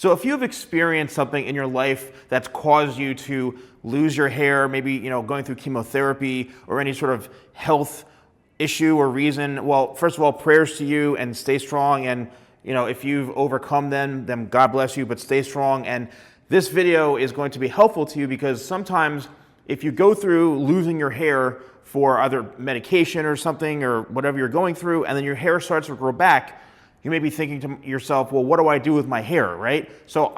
So if you've experienced something in your life that's caused you to lose your hair, maybe going through chemotherapy or any sort of health issue or reason, well, first of all, prayers to you and stay strong. And if you've overcome them, then God bless you, but stay strong. And this video is going to be helpful to you because sometimes if you go through losing your hair for either medication or something or whatever you're going through, and then your hair starts to grow back, you may be thinking to yourself, well, what do I do with my hair, right? So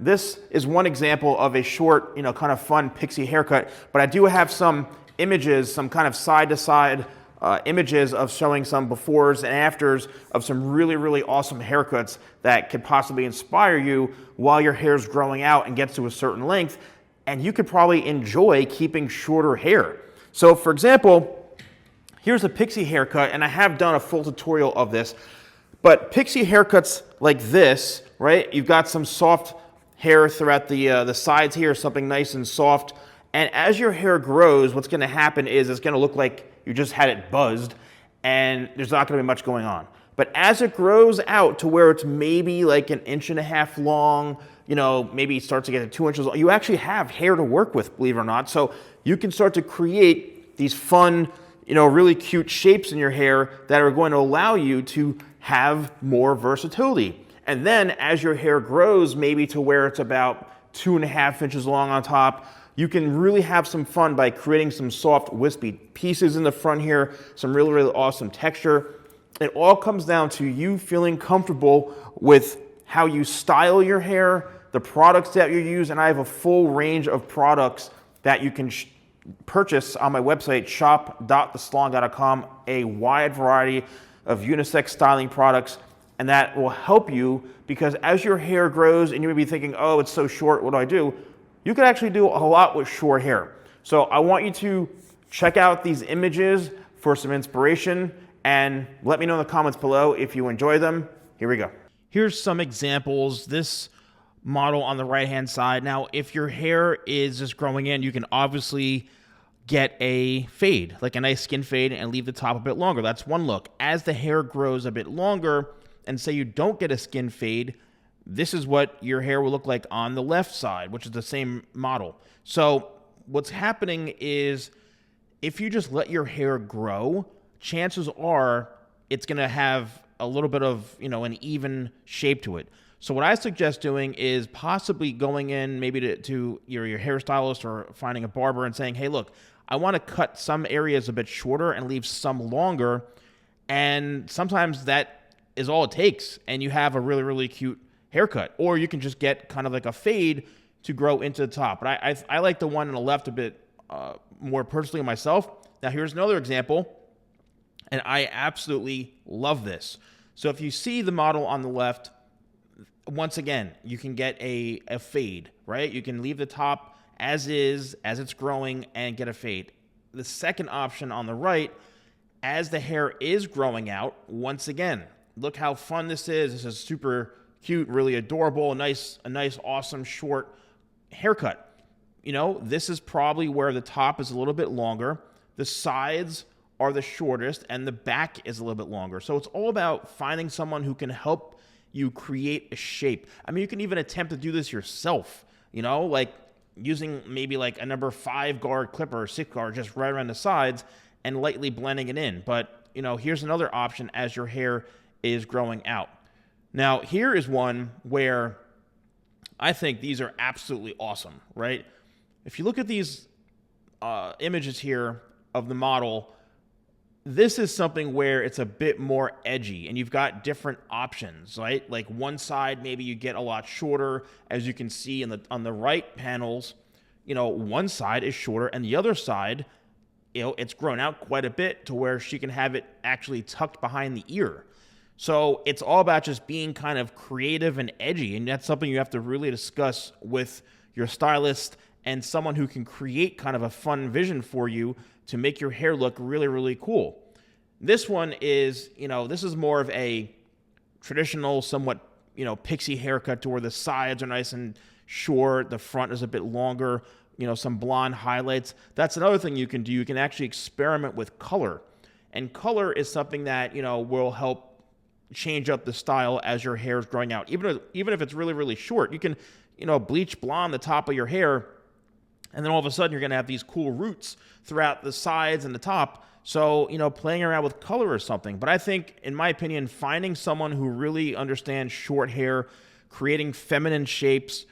this is one example of a short, kind of fun pixie haircut, but I do have some images, some kind of side-to-side images of showing some befores and afters of some really, really awesome haircuts that could possibly inspire you while your hair's growing out and gets to a certain length, and you could probably enjoy keeping shorter hair. So for example, here's a pixie haircut, and I have done a full tutorial of this. But pixie haircuts like this, right? You've got some soft hair throughout the sides here, something nice and soft. And as your hair grows, what's going to happen is it's going to look like you just had it buzzed, and there's not going to be much going on. But as it grows out to where it's maybe like 1.5 inches long, maybe it starts to get to 2 inches long, you actually have hair to work with, believe it or not. So you can start to create these fun, really cute shapes in your hair that are going to allow you to have more versatility. And then as your hair grows, maybe to where it's about 2.5 inches long on top, you can really have some fun by creating some soft, wispy pieces in the front here, some really, really awesome texture. It all comes down to you feeling comfortable with how you style your hair, the products that you use, and I have a full range of products that you can purchase on my website, shop.thesalonguy.com, a wide variety of unisex styling products, and that will help you because as your hair grows and you may be thinking, oh, it's so short, what do I do? You can actually do a lot with short hair. So I want you to check out these images for some inspiration and let me know in the comments below if you enjoy them. Here we go. Here's some examples. This model on the right-hand side. Now, if your hair is just growing in, you can obviously get a fade, like a nice skin fade, and leave the top a bit longer. That's one look. As the hair grows a bit longer, and say you don't get a skin fade, this is what your hair will look like on the left side, which is the same model. So what's happening is if you just let your hair grow, chances are it's going to have a little bit of, an even shape to it. So what I suggest doing is possibly going in maybe to your hairstylist or finding a barber and saying, hey, look, I want to cut some areas a bit shorter and leave some longer. And sometimes that is all it takes. And you have a really, really cute haircut. Or you can just get kind of like a fade to grow into the top. But I like the one on the left a bit more personally myself. Now here's another example. And I absolutely love this. So if you see the model on the left, once again, you can get a fade, right? You can leave the top as is, as it's growing, and get a fade. The second option on the right, as the hair is growing out, once again, look how fun this is. This is super cute, really adorable, a nice, awesome, short haircut. This is probably where the top is a little bit longer, the sides are the shortest, and the back is a little bit longer. So it's all about finding someone who can help you create a shape. I mean, you can even attempt to do this yourself, like using maybe like a number 5 guard clipper or 6 guard just right around the sides and lightly blending it in. But, here's another option as your hair is growing out. Now, here is one where I think these are absolutely awesome, right? If you look at these images here of the model, this is something where it's a bit more edgy and you've got different options, right? Like one side, maybe you get a lot shorter. As you can see on the right panels, one side is shorter and the other side, it's grown out quite a bit to where she can have it actually tucked behind the ear. So it's all about just being kind of creative and edgy. And that's something you have to really discuss with your stylist and someone who can create kind of a fun vision for you to make your hair look really, really cool. This one is, this is more of a traditional, somewhat, pixie haircut to where the sides are nice and short, the front is a bit longer, some blonde highlights. That's another thing you can do. You can actually experiment with color. And color is something that, will help change up the style as your hair is growing out. Even if it's really, really short, you can, bleach blonde the top of your hair, and then all of a sudden you're going to have these cool roots throughout the sides and the top. So, playing around with color or something. But I think, in my opinion, finding someone who really understands short hair, creating feminine shapes,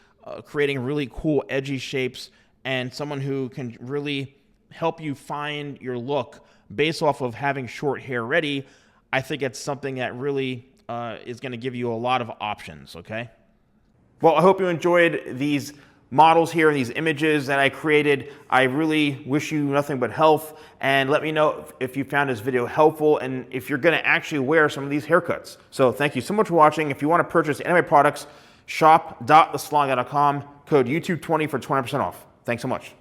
creating really cool edgy shapes, and someone who can really help you find your look based off of having short hair ready, I think it's something that really is going to give you a lot of options, okay? Well, I hope you enjoyed these models here and these images that I created. I really wish you nothing but health, and let me know if you found this video helpful and if you're going to actually wear some of these haircuts. So thank you so much for watching. If you want to purchase any of my products, shop.thesalonguy.com, code YouTube20 for 20% off. Thanks so much.